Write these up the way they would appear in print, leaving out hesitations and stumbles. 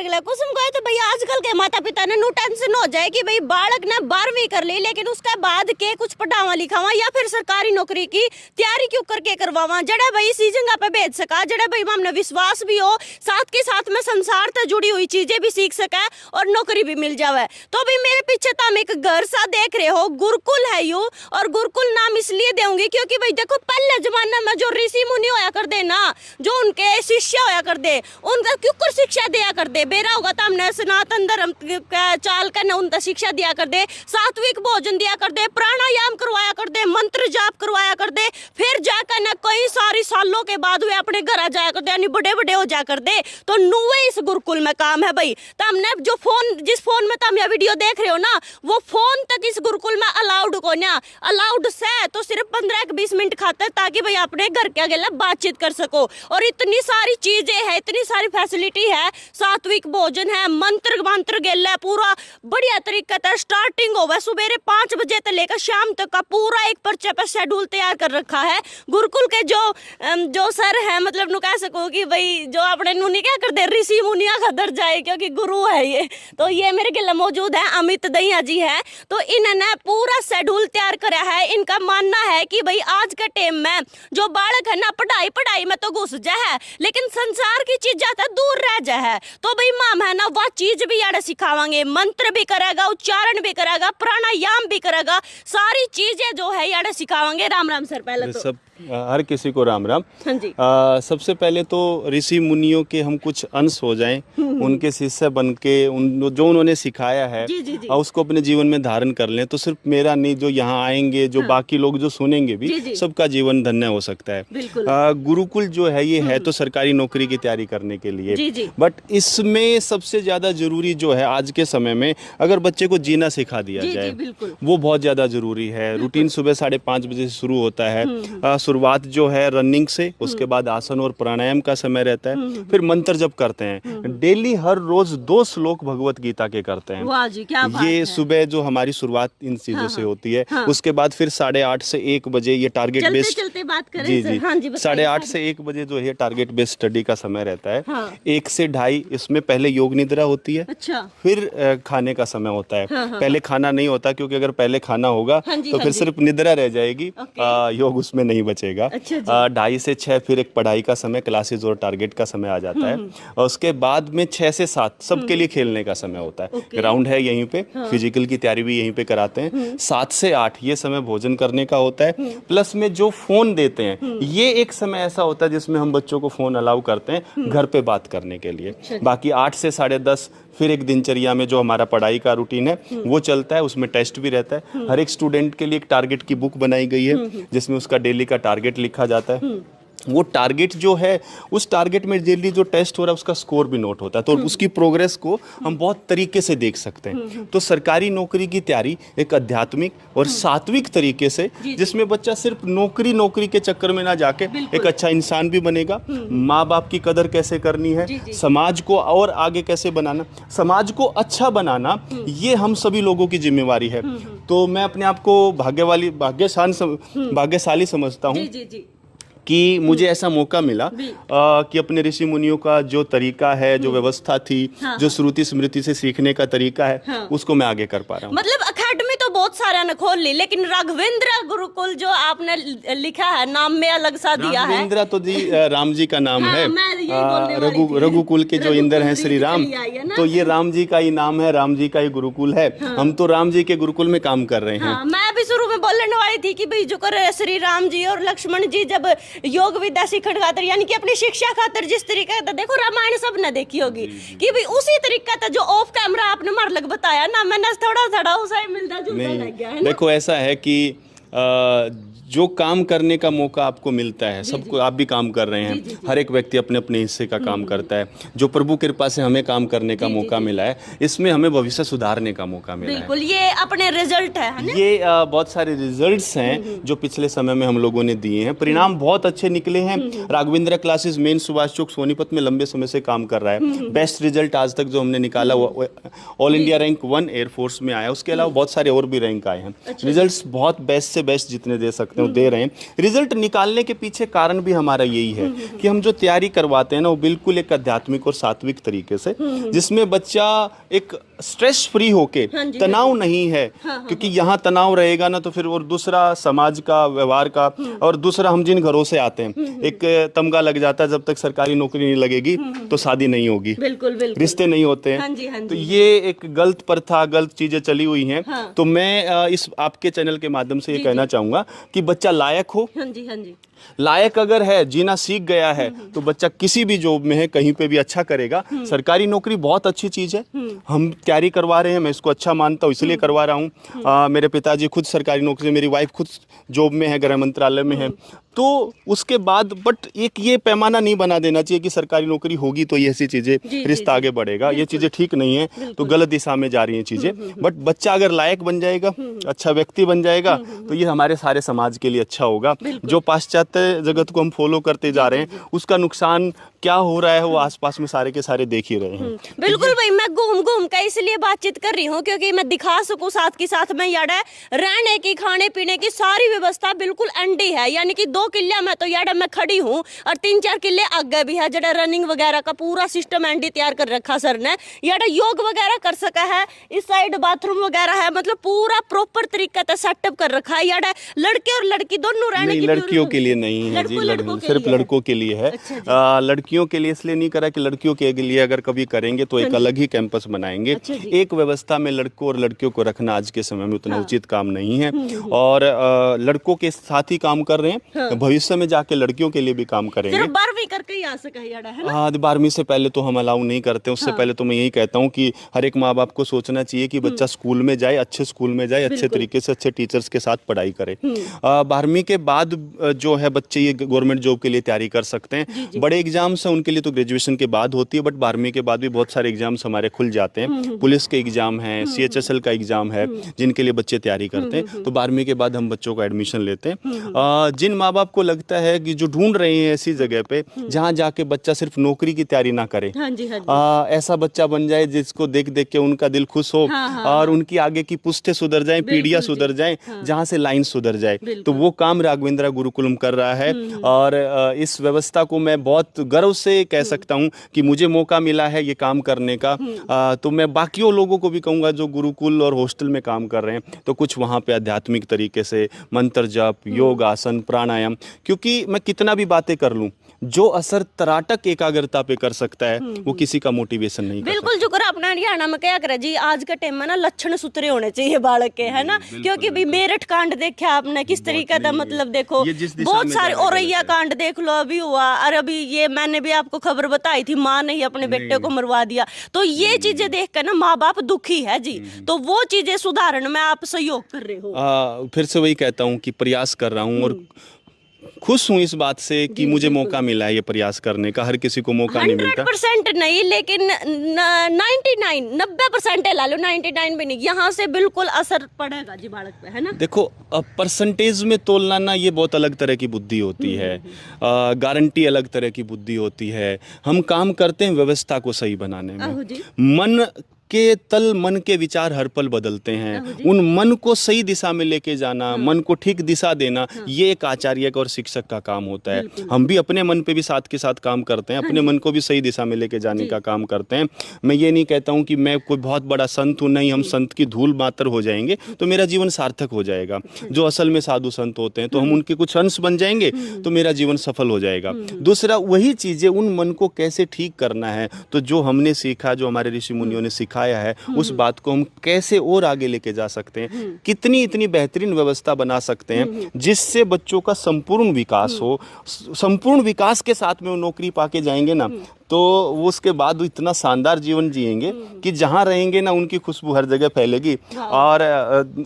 गया कुसुम गए तो भाई आजकल के माता पिता ने नो टेंशन हो जाए कि भाई बालक ने 12वीं कर ली लेकिन उसके बाद के कुछ पढ़ावा लिखावा या फिर सरकारी नौकरी की तैयारी क्यों करके करवावा जड़ा भाई इसी जगह पे भेज सका जड़ा भाई हमने विश्वास भी हो साथ के साथ में संसार से जुड़ी हुई चीजें भी सीख सके और नौकरी भी मिल जावे। तो भाई मेरे पीछे तो हम एक घर सा देख रहे हो गुरुकुल है यू और गुरुकुल नाम इसलिए दूंगी क्योंकि भाई देखो पहले जमाने में जो ऋषि मुनि होया कर दे ना जो उनके शिष्य होया कर दे उनका क्यों शिक्षा दिया कर दे बेरा होगा तो हमने सनातन धर्म चाल कर उनका शिक्षा दिया कर दे सात्विक भोजन दिया कर दे प्राणायाम करवाया कर दे मंत्र जाप करवाया कर दे फिर जाकर ना कई सारी सालों के बाद वे अपने घर आ जाया कर दे यानी बड़े बड़े हो जा कर दे तो नुए इस गुरुकुल में काम है भाई। तो हमने जो फोन जिस फोन में तुम यह वीडियो देख रहे हो ना वो फोन तक इस गुरुकुल में अलाउड को ना अलाउड से तो सिर्फ 15-20 मिनट खाते ताकि भाई अपने घर के अगले बातचीत कर सको और इतनी सारी चीजें है इतनी सारी फैसिलिटी है सात्विक भोजन है मंत्र मंत्र गेला पूरा बढ़िया तरीके से स्टार्टिंग होगा सुबह 5 बजे से लेकर शाम तक का पूरा एक पर्चे पर शेड्यूल तैयार कर रखा है गुरुकुल के जो सर है मतलब नु कह सको कि भाई जो अपने नुनी क्या करते ऋषि मुनिया का दर्जा है क्योंकि गुरु है ये तो ये मेरे गिला मौजूद है अमित दहिया जी है तो इन्होंने पूरा शेड्यूल तैयार करा है। इनका मानना है कि भाई आज के टाइम में जो बालक है ना पढ़ाई में तो घुस जा है लेकिन संसार की चीजें तो दूर रह जा है तो भाई माम है ना वह चीज भी यार सिखावांगे मंत्र भी करेगा उच्चारण भी करेगा प्राणायाम भी करेगा सारी चीजें जो है यार सिखावांगे। राम राम सर पहले तो सब हर किसी को राम राम। हाँ जी। सबसे पहले तो ऋषि मुनियों के हम कुछ अंश हो जाएं उनके शिष्य बन के जो उन्होंने सिखाया है जी। उसको अपने जीवन में धारण कर लें तो सिर्फ मेरा नहीं जो यहाँ आएंगे जो बाकी लोग जो सुनेंगे भी सबका जीवन धन्य हो सकता है। गुरुकुल जो है ये है तो सरकारी नौकरी की तैयारी करने के लिए बट इसमें सबसे ज्यादा जरूरी जो है आज के समय में अगर बच्चे को जीना सिखा दिया जाए वो बहुत ज्यादा जरूरी है। रूटीन सुबह 5:30 बजे से शुरू होता है। शुरुआत जो है रनिंग से उसके बाद आसन और प्राणायाम का समय रहता है फिर मंत्र जप करते हैं डेली हर रोज 2 श्लोक भगवत गीता के करते हैं। वाह जी, क्या बात ये है। सुबह जो हमारी शुरुआत इन चीजों से होती है उसके बाद फिर 8:30 से 1 बजे ये टारगेट बेस्ड चलते बात करें जी 8:30 से 1 बजे जो है टारगेट बेस्ड स्टडी का समय रहता है। 1 से 2:30 इसमें पहले योग निद्रा होती है फिर खाने का समय होता है। पहले खाना नहीं होता क्योंकि अगर पहले खाना होगा तो फिर सिर्फ निद्रा रह जाएगी योग उसमें नहीं बचेगा। 2:30 से 6 फिर एक पढ़ाई का समय क्लासेस और टारगेट का समय आ जाता है और उसके बाद में 6 से 7 सबके लिए खेलने का समय होता है। ग्राउंड है यहीं पे फिजिकल की तैयारी भी यहीं पे कराते हैं। 7 से 8 ये समय भोजन करने का होता है प्लस में जो फोन देते हैं ये एक समय ऐसा होता है जिसमें हम बच्चों को फोन अलाउ करते हैं घर पे बात करने के लिए। बाकी 8 से 10:30 फिर एक दिनचर्या में जो हमारा पढ़ाई का रूटीन है वो चलता है उसमें टेस्ट भी रहता है। हर एक स्टूडेंट के लिए एक टारगेट की बुक बनाई गई है जिसमें उसका डेली का टारगेट लिखा जाता है। वो टारगेट जो है उस टारगेट में डेली जो टेस्ट हो रहा है उसका स्कोर भी नोट होता है तो उसकी प्रोग्रेस को हम बहुत तरीके से देख सकते हैं। तो सरकारी नौकरी की तैयारी एक आध्यात्मिक और सात्विक तरीके से जिसमें बच्चा सिर्फ नौकरी के चक्कर में ना जाके एक अच्छा इंसान भी बनेगा, माँ बाप की कदर कैसे करनी है, समाज को और आगे कैसे बनाना, समाज को अच्छा बनाना ये हम सभी लोगों की जिम्मेवारी है। तो मैं अपने आप को भाग्यशाली समझता हूँ कि मुझे ऐसा मौका मिला कि अपने ऋषि मुनियों का जो तरीका है जो व्यवस्था थी जो श्रुति स्मृति से सीखने का तरीका है उसको मैं आगे कर पा रहा हूँ। मतलब अकेडमी तो बहुत सारा ने खोल ली लेकिन राघवेंद्र गुरुकुल जो आपने लिखा है नाम में अलग सा दिया है। राघवेंद्र तो जी राम जी का नाम है। रघुकुल के जो इंद्र हैं श्री राम तो ये राम जी का ही नाम है राम जी का ही गुरुकुल है। हम तो राम जी के गुरुकुल में काम कर रहे हैं। मैं भी शुरू में बोलने वाली थी कि भाई जो कर श्री राम जी और लक्ष्मण जी जब योग विद्या सीखने खातर यानी कि अपनी शिक्षा खातर जिस तरीके का देखो रामायण सब ने देखी होगी कि भाई उसी तरीका था जो ऑफ कैमरा आपने मार लग बताया ना मैंने थोड़ा उसे मिलता जुलता लग गया है। देखो ऐसा है कि जो काम करने का मौका आपको मिलता है सबको आप भी काम कर रहे हैं हर एक व्यक्ति अपने अपने हिस्से का काम करता है। जो प्रभु कृपा से हमें काम करने का मौका मिला है इसमें हमें भविष्य सुधारने का मौका मिला है। बिल्कुल ये अपने रिजल्ट है ना? ये बहुत सारे रिजल्ट्स हैं जो पिछले समय में हम लोगों ने दिए हैं। परिणाम बहुत अच्छे निकले हैं। राघवेंद्र क्लासेस मेन सुभाष चौक सोनीपत में लंबे समय से काम कर रहा है। बेस्ट रिजल्ट आज तक जो हमने निकाला वो ऑल इंडिया रैंक 1 एयरफोर्स में आया। उसके अलावा बहुत सारे और भी रैंक आए हैं। रिजल्ट बहुत बेस्ट से बेस्ट जितने दे सकते सकते हैं वो दे रहे हैं। रिजल्ट निकालने के पीछे कारण भी हमारा यही है कि हम जो तैयारी करवाते हैं ना वो बिल्कुल एक आध्यात्मिक और सात्विक तरीके से, जिसमें बच्चा एक स्ट्रेस फ्री होके, तनाव नहीं है, क्योंकि यहाँ तनाव रहेगा ना तो फिर और दूसरा समाज का व्यवहार का, और दूसरा हम जिन घरों से आते हैं एक तमगा लग जाता है, जब तक सरकारी नौकरी नहीं लगेगी तो शादी नहीं होगी, बिल्कुल बिल्कुल रिश्ते नहीं होते हैं। तो ये एक गलत प्रथा, गलत चीजें चली हुई हैं। तो मैं इस आपके चैनल के माध्यम से ये कहना चाहूंगा कि बच्चा लायक हो, हाँ जी हाँ जी, लायक अगर है, जीना सीख गया है तो बच्चा किसी भी जॉब में है, कहीं पे भी अच्छा करेगा। सरकारी नौकरी बहुत अच्छी चीज़ है, हम तैयारी करवा रहे हैं, मैं इसको अच्छा मानता हूँ इसलिए करवा रहा हूँ। मेरे पिताजी खुद सरकारी नौकरी से, मेरी वाइफ खुद जॉब में है, गृह मंत्रालय में है। तो उसके बाद बट एक ये पैमाना नहीं बना देना चाहिए कि सरकारी नौकरी होगी तो ये ऐसी चीज़ें, रिश्ता आगे बढ़ेगा, ये चीज़ें ठीक नहीं है, तो गलत दिशा में जा रही हैं चीज़ें। बट बच्चा अगर लायक बन जाएगा, अच्छा व्यक्ति बन जाएगा, तो ये हमारे सारे समाज के लिए अच्छा होगा। जो पाश्चात्य जगत को हम फॉलो करते जा रहे हैं उसका नुकसान क्या हो रहा है वो आसपास में सारे के सारे देख ही रहे हैं। बिल्कुल भाई, मैं घूम घूम कर इसलिए बातचीत कर रही हूँ क्योंकि मैं दिखा सकूँ साथ के साथ में यार रहने की, खाने पीने की सारी व्यवस्था बिल्कुल अंडी है। यानी कि 2 किले में तो यार मैं खड़ी हूँ और 3-4 किले आगे भी है, जड़ा रनिंग वगैरह का पूरा सिस्टम एंडी तैयार कर रखा सर ने। यार योग वगैरह कर सका है, इस साइड बाथरूम वगैरह है, मतलब पूरा प्रॉपर तरीके से सेटअप कर रखा है। यार लड़के और लड़की दोनों रहने की, लड़कियों के लिए नहीं है जी, सिर्फ लड़कों के लिए है। लड़कियों के लिए इसलिए नहीं करा कि लड़कियों के लिए अगर कभी करेंगे तो एक अलग ही कैंपस बनाएंगे। एक व्यवस्था में लड़कों और लड़कियों को रखना आज के समय में उतना उचित काम नहीं है, और लड़कों के साथ ही काम कर रहे हैं, भविष्य में जाके लड़कियों के लिए भी काम करेंगे। सिर्फ 12वीं करके ही आ सका है ना? हाँ, 12वीं से पहले तो हम अलाउ नहीं करते। उससे पहले तो मैं यही कहता हूँ कि हर एक माँ बाप को सोचना चाहिए कि बच्चा स्कूल में जाए, अच्छे स्कूल में जाए, अच्छे तरीके से अच्छे टीचर्स के साथ पढ़ाई करे। 12वीं के बाद जो है बच्चे ये गवर्नमेंट जॉब के लिए तैयारी कर सकते हैं। बड़े एग्जाम्स हैं उनके लिए तो ग्रेजुएशन के बाद होती है, बट 12वीं के बाद भी बहुत सारे एग्जाम्स हमारे खुल जाते हैं। पुलिस के एग्जाम हैं, CHSL का एग्जाम है, जिनके लिए बच्चे तैयारी करते हैं। तो 12वीं के बाद हम बच्चों को एडमिशन लेते हैं। जिन माँ बाप को लगता है कि जो ढूंढ रहे हैं ऐसी जगह पे जहाँ जाके बच्चा सिर्फ नौकरी की तैयारी ना करे, ऐसा बच्चा बन जाए जिसको देख देख के उनका दिल खुश हो, और उनकी आगे की पुश्तें सुधर जाएं, पीढ़ियां सुधर जाएं, जहाँ से लाइन सुधर जाए, तो वो काम राघवेंद्रा गुरुकुलम कर रहा है। और इस व्यवस्था को मैं बहुत गर्व से कह सकता हूँ कि मुझे मौका मिला है ये काम करने का। तो मैं बाकियों लोगों को भी कहूँगा जो गुरुकुल और हॉस्टल में काम कर रहे हैं, तो कुछ वहाँ पे आध्यात्मिक तरीके से मंत्र जप, योग, आसन, प्राणायाम, क्योंकि मैं कितना भी बातें कर लूँ, जो असर तराटक एकाग्रता पे कर सकता है वो किसी का मोटिवेशन नहीं कर बिल्कुल। जो कर अपना हरियाणा में क्या करे जी, आज के टाइम में ना लक्षण सूत्रे होने चाहिए बालक के, है ना? क्योंकि भी मेरठ कांड देखा आपने किस तरीके का, मतलब देखो बहुत सारे, औरैया कांड देख लो अभी हुआ, और अभी ये मैंने भी आपको खबर बताई थी, माँ ने ही अपने बेटे को मरवा दिया। तो ये चीजें देख कर ना माँ बाप दुखी है जी। तो वो चीजें सुधारने में आप सहयोग कर रहे हो। फिर से वही कहता हूँ कि प्रयास कर रहा हूँ, और खुश हूँ इस बात से कि मुझे मौका मिला है ये प्रयास करने का। हर किसी को मौका नहीं मिलता। 100% नहीं, लेकिन 90% ला लो, 99 भी नहीं, यहाँ से बिल्कुल असर पड़ेगा जी बालक पे, है ना? देखो, परसेंटेज में तोलना ना ये बहुत अलग तरह की बुद्धि होती है, गारंटी अलग तरह की बुद्धि होती है। हम काम करते हैं व्यवस्था को सही बनाने में। मन के तल, मन के विचार हर पल बदलते हैं, उन मन को सही दिशा में लेके जाना, मन को ठीक दिशा देना, ये एक आचार्य और शिक्षक का काम होता है। हम भी अपने मन पे भी साथ के साथ काम करते हैं, अपने मन को भी सही दिशा में लेके जाने का काम करते हैं। मैं ये नहीं कहता हूँ कि मैं कोई बहुत बड़ा संत हूँ, नहीं, हम संत की धूल मात्र हो जाएंगे तो मेरा जीवन सार्थक हो जाएगा। जो असल में साधु संत होते हैं तो हम उनके कुछ अंश बन जाएंगे तो मेरा जीवन सफल हो जाएगा। दूसरा, वही चीज़ें, उन मन को कैसे ठीक करना है, तो जो हमने सीखा, जो हमारे ऋषि मुनियों ने सिखाया है, उस बात को हम कैसे और आगे लेके जा सकते हैं, कितनी इतनी बेहतरीन व्यवस्था बना सकते हैं जिससे बच्चों का संपूर्ण विकास हो। संपूर्ण विकास के साथ में वो नौकरी पाके जाएंगे ना, तो वो उसके बाद इतना शानदार जीवन जिएंगे कि जहाँ रहेंगे ना उनकी खुशबू हर जगह फैलेगी। और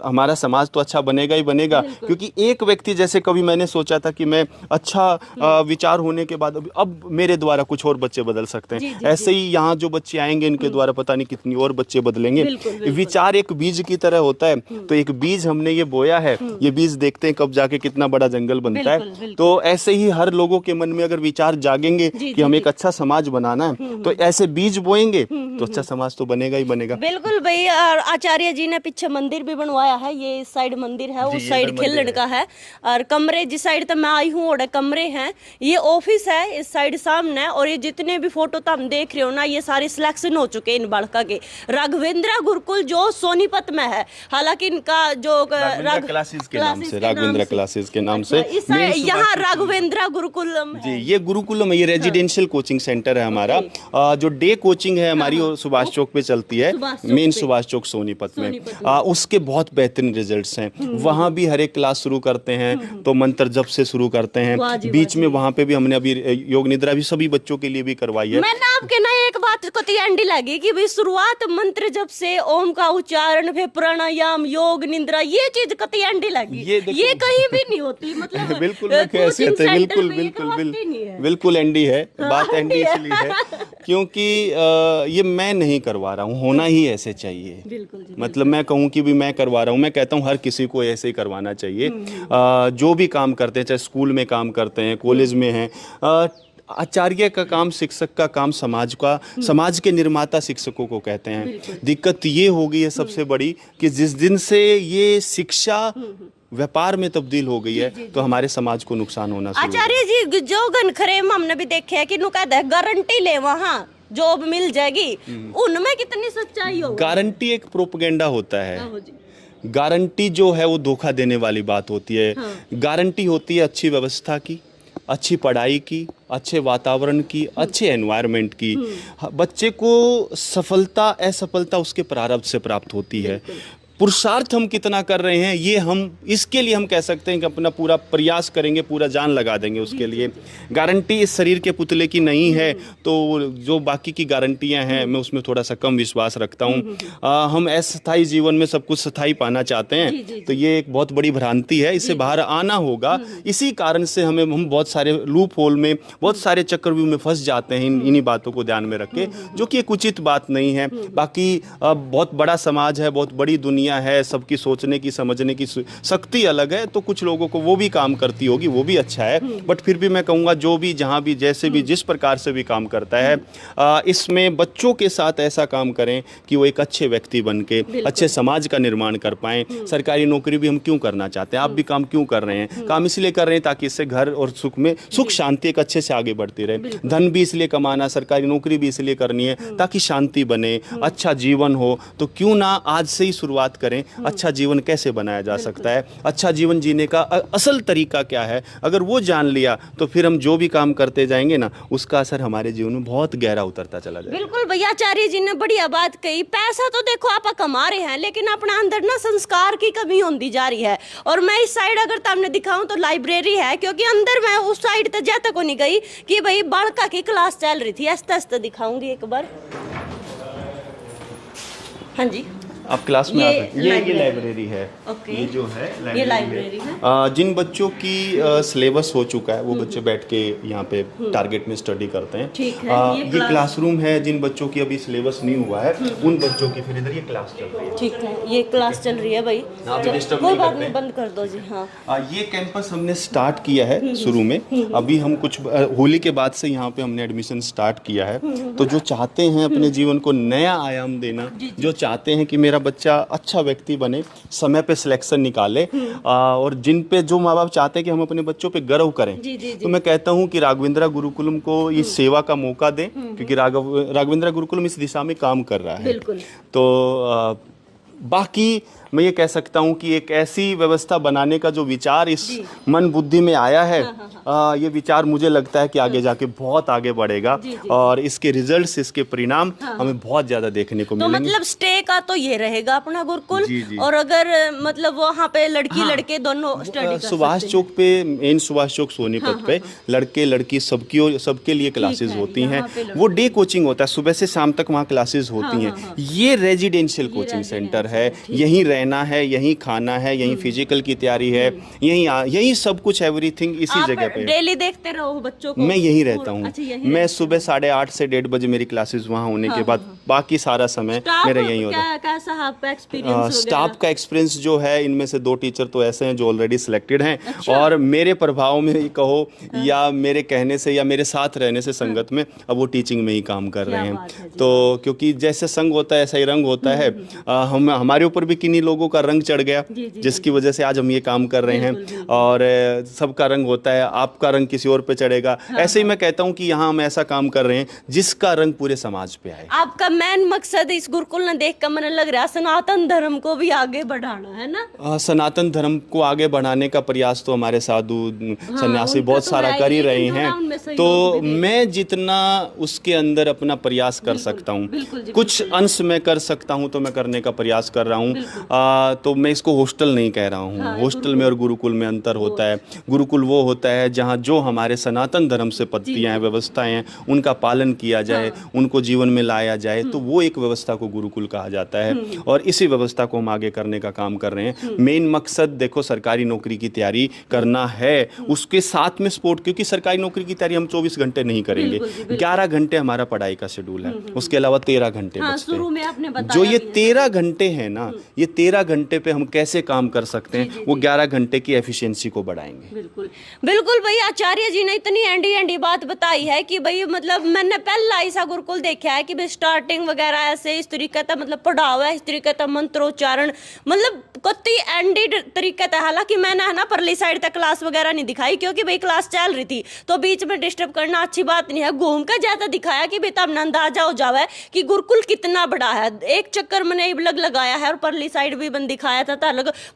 हमारा समाज तो अच्छा बनेगा ही बनेगा, क्योंकि एक व्यक्ति, जैसे कभी मैंने सोचा था कि मैं अच्छा विचार होने के बाद अब मेरे द्वारा कुछ और बच्चे बदल सकते हैं, ऐसे ही यहाँ जो बच्चे आएंगे इनके द्वारा पता नहीं कितनी और बच्चे बदलेंगे। विचार एक बीज की तरह होता है, तो एक बीज हमने ये बोया है, ये बीज देखते हैं कब जाके कितना बड़ा जंगल बनता है। तो ऐसे ही हर लोगों के मन में अगर विचार जागेंगे कि हम एक अच्छा समाज बनाना है, तो ऐसे बीज बोएंगे तो अच्छा समाज तो बनेगा ही बनेगा। बिल्कुल भाई। और आचार्य जी ने पीछे मंदिर भी बनवाया है, ये इस साइड मंदिर है, उस साइड खेलने का है। और कमरे जिस साइड तक मैं आई हूँ और कमरे हैं, ये ऑफिस है इस साइड सामने। और ये जितने भी फोटो तुम देख रहे हो ना, ये सारे सिलेक्शन हो चुके हैं इन बालका के। राघवेंद्र गुरुकुल जो सोनीपत में है, हालांकि इनका जो क्लासेस के नाम से, राघवेंद्र क्लासेस के नाम से यहाँ राघवेंद्र गुरुकुलम जी, ये गुरुकुलम है, ये रेजिडेंशियल कोचिंग सेंटर है हमारा। जो डे कोचिंग है हमारी वो सुभाष चौक पे चलती है, मेन सुभाष चौक सोनीपत में। उसके बहुत बेहतरीन रिजल्ट्स हैं। वहाँ भी हर एक क्लास शुरू करते हैं तो मंत्र जप से शुरू करते हैं। बीच में वहाँ पे भी हमने अभी योग निद्रा भी सभी बच्चों के लिए भी करवाई है। मैंने आपके ना एक बात को अंडी लगी कि भाई शुरुआत मंत्र जप से, ओम का उच्चारण, फिर प्राणायाम, योग निद्रा, ये चीज कति अंडी लगी, ये कहीं भी नहीं होती। मतलब बिल्कुल कैसे होते, बिल्कुल बिल्कुल एंडी है बात। एंडी इसलिए है क्योंकि ये मैं नहीं करवा रहा हूँ, होना ही ऐसे चाहिए। बिल्कुल मतलब मैं कहूँ कि भी मैं करवा रहा हूँ, मैं कहता हूँ हर किसी को ऐसे ही करवाना चाहिए। जो भी काम करते हैं, चाहे स्कूल में काम करते हैं, कॉलेज में हैं, आचार्य का काम, शिक्षक का काम समाज का, समाज के निर्माता शिक्षकों को कहते हैं। दिक्कत ये हो गई है सबसे बड़ी कि जिस दिन से ये शिक्षा व्यापार में तब्दील हो गई है तो हमारे समाज को नुकसान होना शुरू। आचार्य जी जो घनखरेम हमने भी देखे है कि कहते हैं गारंटी ले वहाँ जॉब मिल जाएगी, उनमें कितनी सच्चाई होगी? गारंटी एक प्रोपेगेंडा होता है। गारंटी जो है वो धोखा देने वाली बात होती है। गारंटी होती है अच्छी व्यवस्था की, अच्छी पढ़ाई की, अच्छे वातावरण की, अच्छे एनवायरनमेंट की। बच्चे को सफलता असफलता उसके प्रारब्ध से प्राप्त होती है। पुरुषार्थ हम कितना कर रहे हैं ये हम इसके लिए हम कह सकते हैं कि अपना पूरा प्रयास करेंगे, पूरा जान लगा देंगे उसके लिए। गारंटी इस शरीर के पुतले की नहीं है, तो जो बाकी की गारंटियां हैं मैं उसमें थोड़ा सा कम विश्वास रखता हूं। हम अस्थायी जीवन में सब कुछ स्थायी पाना चाहते हैं, तो ये एक बहुत बड़ी भ्रांति है, इससे बाहर आना होगा। इसी कारण से हम बहुत सारे लूप होल में, बहुत सारे चक्रव्यूह में फंस जाते हैं इन्हीं बातों को ध्यान में रख के, जो कि एक उचित बात नहीं है। बाकी बहुत बड़ा समाज है, बहुत बड़ी दुनिया है, सबकी सोचने की समझने की शक्ति अलग है, तो कुछ लोगों को वो भी काम करती होगी, वो भी अच्छा है। बट फिर भी मैं कहूँगा जो भी जहाँ भी जैसे भी जिस प्रकार से भी काम करता है, इसमें बच्चों के साथ ऐसा काम करें कि वो एक अच्छे व्यक्ति बन के अच्छे समाज का निर्माण कर पाएँ। सरकारी नौकरी भी हम क्यों करना चाहते हैं, आप भी काम क्यों कर रहे हैं? काम इसलिए कर रहे हैं ताकि इससे घर और सुख शांति एक अच्छे से आगे बढ़ती रहे। धन भी इसलिए कमाना, सरकारी नौकरी भी इसलिए करनी है ताकि शांति बने, अच्छा जीवन हो। तो क्यों ना आज से ही शुरुआत करें। अच्छा जीवन कैसे बनाया जा सकता है, अच्छा जीवन जीने का असल तरीका क्या है, अगर वो जान लिया तो फिर हम जो भी काम करते जाएंगे ना, उसका असर हमारे जीवन में बहुत गहरा उतरता चला जाएगा। बिल्कुल भैया, आचार्य जी ने बढ़िया बात कही। पैसा तो देखो आप कमा रहे हैं, लेकिन अपना अंदर ना संस्कार की कमी होती जा रही है। और मैं इस साइड अगर तुमने दिखाऊं तो लाइब्रेरी है, क्योंकि अंदर मैं उस साइड तक जा तक नहीं गई कि भाई बालका की क्लास चल रही थी। आस्ते आस्ते दिखाऊंगी एक बार। हाँ जी, आप क्लास में आते हैं। ये लाइब्रेरी है। ये जो है ये लाइब्रेरी है। जिन बच्चों की सिलेबस हो चुका है वो बच्चे बैठ के यहाँ पे टारगेट में स्टडी करते हैं। ठीक है। ये क्लासरूम है। जिन बच्चों की अभी सिलेबस नहीं हुआ है उन बच्चों की फिर इधर ये क्लास चल रही है। ठीक है, ये क्लास चल रही है भाई, कोई बात नहीं, बंद कर दो जी। हाँ, ये कैंपस हमने स्टार्ट किया है शुरू में। अभी हम कुछ होली के बाद से यहाँ पे हमने एडमिशन स्टार्ट किया है। तो जो चाहते हैं अपने जीवन को नया आयाम देना, जो चाहते हैं कि मेरा बच्चा अच्छा व्यक्ति बने, समय पे सिलेक्शन निकाले, और जिन पे जो माँ बाप चाहते हैं कि हम अपने बच्चों पे गर्व करें, तो मैं कहता हूँ कि राघवेंद्र गुरुकुलम को इस सेवा का मौका दें, क्योंकि राघवेंद्र गुरुकुलम इस दिशा में काम कर रहा है। तो बाकी मैं ये कह सकता हूँ कि एक ऐसी व्यवस्था बनाने का जो विचार इस मन बुद्धि में आया है, ये विचार मुझे लगता है कि आगे जाके बहुत आगे बढ़ेगा। और इसके रिजल्ट्स, इसके परिणाम हमें बहुत ज्यादा देखने को मिलेंगे। मतलब स्टे का तो ये रहेगा अपना गुरुकुल। और अगर मतलब वहाँ पे लड़की लड़के दोनों स्टडी कर सुभाष चौक पे, मेन सुभाष चौक सोनीपत पे लड़के लड़की सबके लिए क्लासेस होती हैं। वो डे कोचिंग होता है, सुबह से शाम तक वहाँ क्लासेस होती हैं। ये रेजिडेंशियल कोचिंग सेंटर है, यहीं रहना रहना है, यहीं खाना है, यहीं फिजिकल की तैयारी है, यहीं सब कुछ, एवरीथिंग इसी जगह पे। डेली देखते रहो बच्चों को? मैं यहीं रहता हूँ। अच्छा, मैं सुबह 8:30 से 1:30 बजे मेरी क्लासेस वहाँ होने के बाद बाकी सारा समय मेरा यहीं होता है। कैसा आपका एक्सपीरियंस? स्टाफ का एक्सपीरियंस जो है, इनमें से 2 टीचर तो ऐसे हैं जो ऑलरेडी सिलेक्टेड हैं। और मेरे प्रभाव में ही कहो या मेरे कहने से या मेरे साथ रहने से संगत में अब वो टीचिंग में ही काम कर रहे हैं। तो क्योंकि जैसे संग होता है ऐसा ही रंग होता है। हमारे ऊपर भी किन्हीं लोगों का रंग चढ़ गया जिसकी वजह से आज हम ये काम कर रहे हैं। और सबका रंग होता है, आपका रंग किसी और पे चढ़ेगा। ऐसे ही मैं कहता हूँ कि यहाँ हम ऐसा काम कर रहे हैं जिसका रंग पूरे समाज पे आए। आपका मेन मकसद इस गुरुकुल ने देख कर मुझे लग रहा है सनातन धर्म को भी आगे बढ़ाना है ना? सनातन धर्म को आगे बढ़ाने का प्रयास तो हमारे साधु सन्यासी बहुत सारा कर ही रहे हैं। तो मैं जितना उसके अंदर अपना प्रयास कर सकता हूँ, कुछ अंश में कर सकता हूँ तो मैं करने का प्रयास कर रहा हूँ। तो मैं इसको हॉस्टल नहीं कह रहा हूँ। हॉस्टल में और गुरुकुल में अंतर होता है। गुरुकुल वो होता है जहाँ जो हमारे सनातन धर्म से पद्धतियाँ हैं, व्यवस्थाएं हैं, उनका पालन किया जाए, उनको जीवन में लाया जाए, तो वो एक व्यवस्था को गुरुकुल कहा जाता है। और इसी व्यवस्था को हम आगे करने का काम कर रहे हैं। मेन मकसद देखो सरकारी नौकरी की तैयारी करना है, उसके साथ में स्पोर्ट, क्योंकि सरकारी नौकरी की तैयारी हम 24 घंटे नहीं करेंगे। 11 घंटे हमारा पढ़ाई का शेड्यूल है, उसके अलावा 13 घंटे बचते हैं। जो ये 13 घंटे हैं ना, ये 13 घंटे पे हम कैसे काम कर सकते हैं, वो 11 घंटे की एफिशिएंसी को बढ़ाएंगे। बिल्कुल बिल्कुल भाई, आचार्य जी ने इतनी एंडी बात बताई है कि भाई मतलब मैंने पहला ऐसा गुरुकुल देखा है कि भाई स्टार्टिंग वगैरह ऐसे इस तरीके का मतलब पढ़ावा है, इस तरीके का मंत्रोच्चारण, मतलब कति एंडी तरीके था। हालांकि मैंने है ना परली साइड तक क्लास वगैरह नहीं दिखाई क्योंकि भाई क्लास चल रही थी, तो बीच में डिस्टर्ब करना अच्छी बात नहीं है। घूम कर ज्यादा दिखाया कि बेटा अपना अंदाजा हो जावे कि गुरुकुल कितना बड़ा है। एक चक्कर मैंने लगाया है और परली साइड भी बन दिखाया था,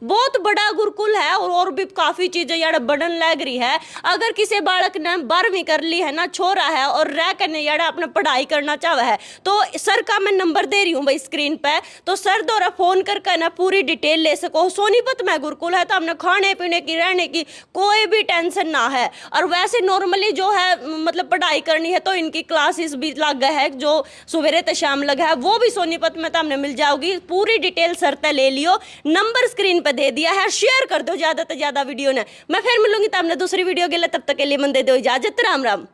बहुत बड़ा गुरुकुल है और भी काफी चीजें यार बढ़न लग रही है। अगर किसी बालक ने 12वीं कर ली है ना, छोरा है और रह कर यार अपना पढ़ाई करना चाहे है, तो सर का मैं नंबर दे रही हूँ भाई स्क्रीन पे, तो सर द्वारा फोन करके ना पूरी डिटेल ले सको। सोनीपत में गुरुकुल है तो हमने खाने पीने की रहने की कोई भी टेंशन ना है। और वैसे नॉर्मली जो है मतलब पढ़ाई करनी है तो इनकी क्लासेस भी लग गए है, जो सवेरे से शाम लगा है वो भी सोनीपत में तो हमने मिल जाओगी। पूरी डिटेल सर तक ले लियो, नंबर स्क्रीन पे दे दिया है, शेयर कर दो ज्यादा से ज्यादा वीडियो ने। मैं फिर मिलूंगी तब दूसरी वीडियो के लिए, तब तक के लिए मन दे दो इजाजत। राम राम।